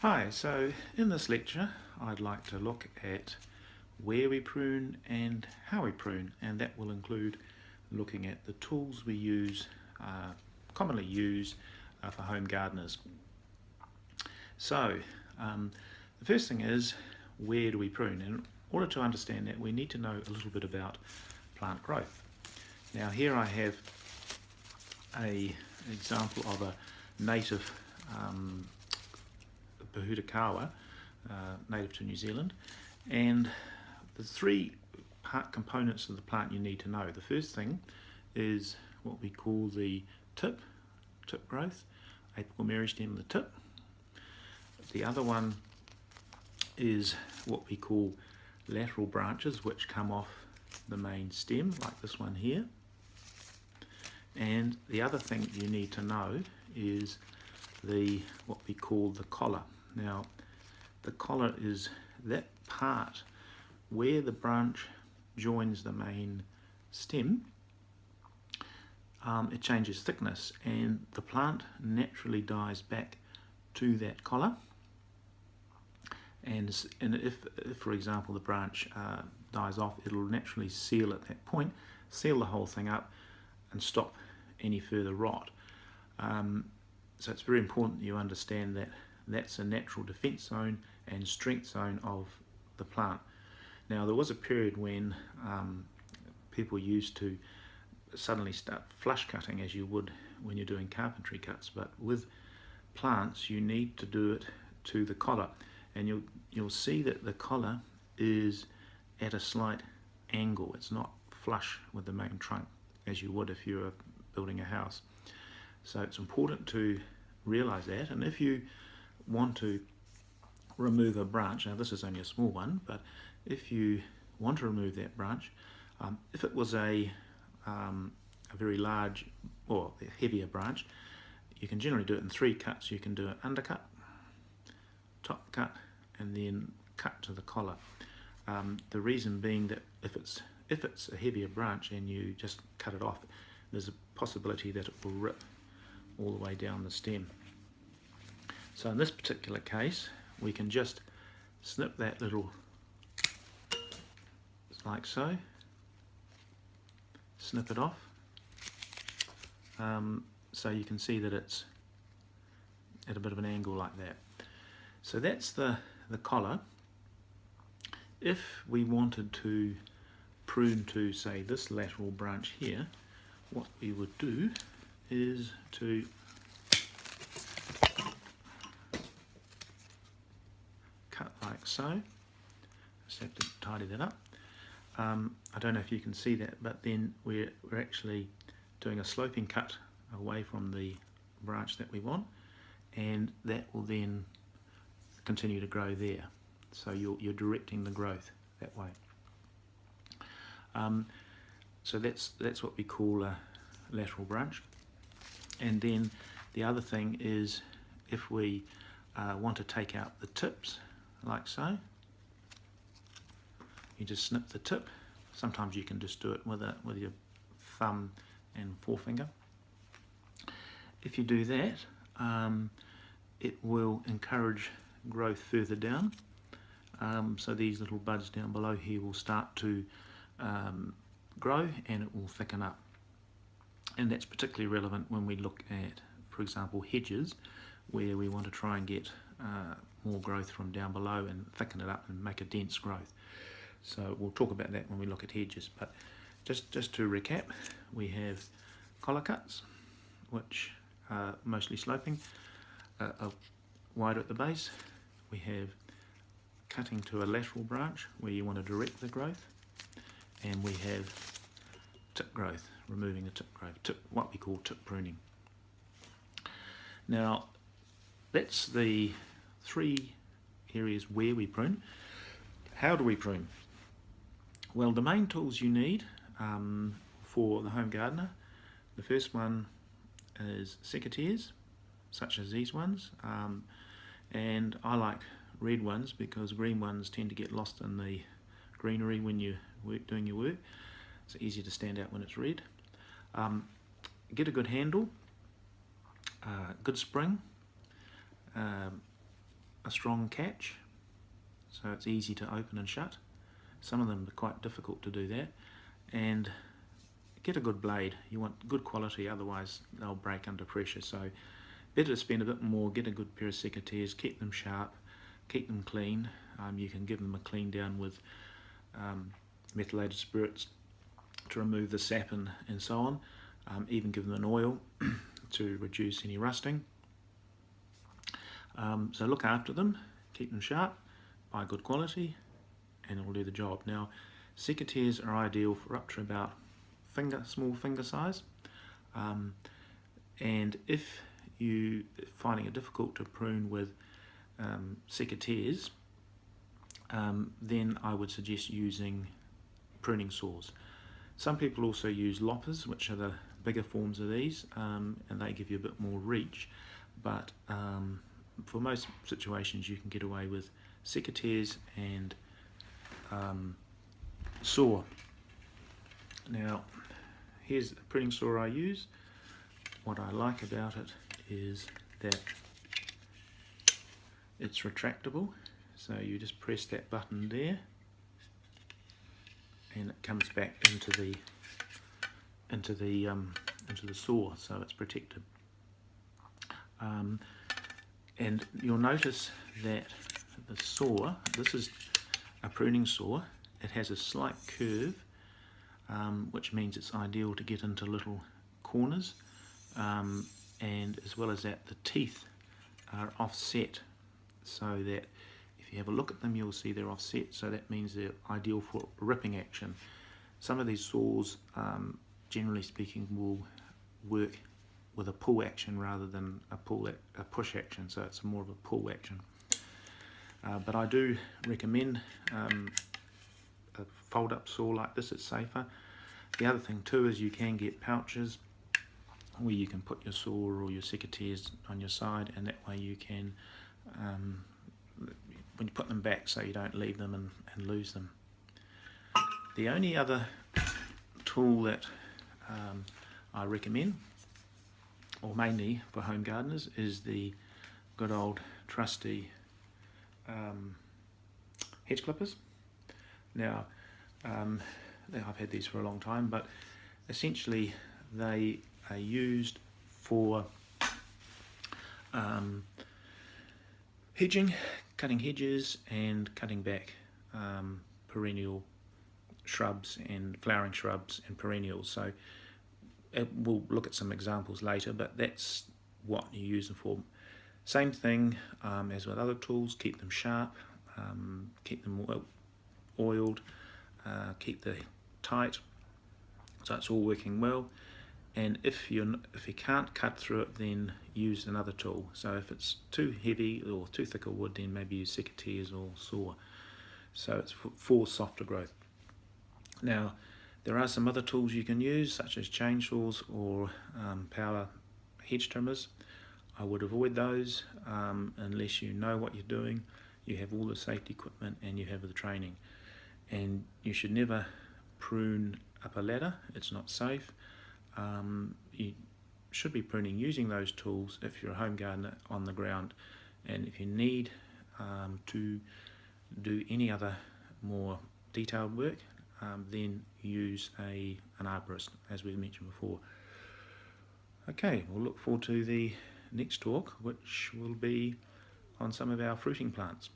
Hi, so in this lecture I'd like to look at where we prune and how we prune, and that will include looking at the tools we use, commonly use for home gardeners. So the first thing is, where do we prune? And in order to understand that, we need to know a little bit about plant growth. Now here I have an example of a native Purudikawa, native to New Zealand, and the three components of the plant you need to know. The first thing is what we call the tip growth, apical meristem, the tip. The other one is what we call lateral branches, which come off the main stem, like this one here. And the other thing you need to know is what we call the collar. Now, the collar is that part where the branch joins the main stem. It changes thickness, and the plant naturally dies back to that collar. And if for example, the branch dies off, it'll naturally seal at that point, seal the whole thing up, and stop any further rot. So it's very important that you understand that that's a natural defense zone and strength zone of the plant. Now, there was a period when people used to suddenly start flush cutting, as you would when you're doing carpentry cuts, but with plants you need to do it to the collar, and you'll see that the collar is at a slight angle. It's not flush with the main trunk as you would if you were building a house. So it's important to realize that, and if you want to remove a branch, now this is only a small one, but if you want to remove that branch, if it was a very large or heavier branch, you can generally do it in 3 cuts. You can do an undercut, top cut, and then cut to the collar. The reason being that if it's a heavier branch and you just cut it off, there's a possibility that it will rip all the way down the stem. So in this particular case, we can just snip that little, like so, snip it off, so you can see that it's at a bit of an angle like that. So that's the collar. If we wanted to prune to, say, this lateral branch here, what we would do is to cut like so. Just have to tidy that up. I don't know if you can see that, but then we're actually doing a sloping cut away from the branch that we want, and that will then continue to grow there. So you're directing the growth that way. So that's what we call a lateral branch. And then the other thing is, if we want to take out the tips, like so, you just snip the tip. Sometimes you can just do it with your thumb and forefinger. If you do that, it will encourage growth further down. So these little buds down below here will start to grow, and it will thicken up. And that's particularly relevant when we look at, for example, hedges, where we want to try and get more growth from down below and thicken it up and make a dense growth. So we'll talk about that when we look at hedges. But just to recap, we have collar cuts, which are mostly sloping, are wider at the base. We have cutting to a lateral branch, where you want to direct the growth. And we have tip growth, removing the tip growth, what we call tip pruning. Now, that's the 3 areas where we prune. How do we prune? Well, the main tools you need for the home gardener, the first one is secateurs, such as these ones, and I like red ones because green ones tend to get lost in the greenery when you're doing your work. It's easier to stand out when it's red. Get a good handle, good spring, a strong catch, so it's easy to open and shut. Some of them are quite difficult to do that. And get a good blade. You want good quality, otherwise they'll break under pressure. So better to spend a bit more, get a good pair of secateurs, keep them sharp, keep them clean. You can give them a clean down with methylated spirits to remove the sap and so on. Even give them an oil to reduce any rusting. So look after them, keep them sharp, buy good quality, and it will do the job. Now, secateurs are ideal for up to about small finger size, and if you finding it difficult to prune with secateurs, then I would suggest using pruning saws. Some people also use loppers, which are the bigger forms of these, and they give you a bit more reach, but for most situations you can get away with secateurs and saw. Now, here's the pruning saw I use. What I like about it is that it's retractable, so you just press that button there and it comes back into the saw, so it's protected. And you'll notice that the saw, this is a pruning saw, it has a slight curve, which means it's ideal to get into little corners, and as well as that, the teeth are offset, so that if you have a look at them you'll see they're offset, so that means they're ideal for ripping action. Some of these saws, generally speaking, will work with a pull action rather than a push action, so it's more of a pull action. But I do recommend a fold-up saw like this, it's safer. The other thing too is you can get pouches where you can put your saw or your secateurs on your side, and that way you can, when you put them back, so you don't leave them and lose them. The only other tool that I recommend, or mainly for home gardeners, is the good old trusty hedge clippers. Now, I've had these for a long time, but essentially they are used for hedging, cutting hedges and cutting back perennial shrubs and flowering shrubs and perennials. So we'll look at some examples later, but that's what you use them for. Same thing as with other tools, keep them sharp, keep them oiled, keep them tight, so it's all working well. And if you can't cut through it, then use another tool. So if it's too heavy or too thick a wood, then maybe use secateurs or saw. So it's for softer growth. Now, there are some other tools you can use, such as chainsaws or power hedge trimmers. I would avoid those unless you know what you're doing, you have all the safety equipment and you have the training. And you should never prune up a ladder, it's not safe. You should be pruning using those tools if you're a home gardener on the ground, and if you need to do any other more detailed work, then use an arborist, as we mentioned before. Okay, we'll look forward to the next talk, which will be on some of our fruiting plants.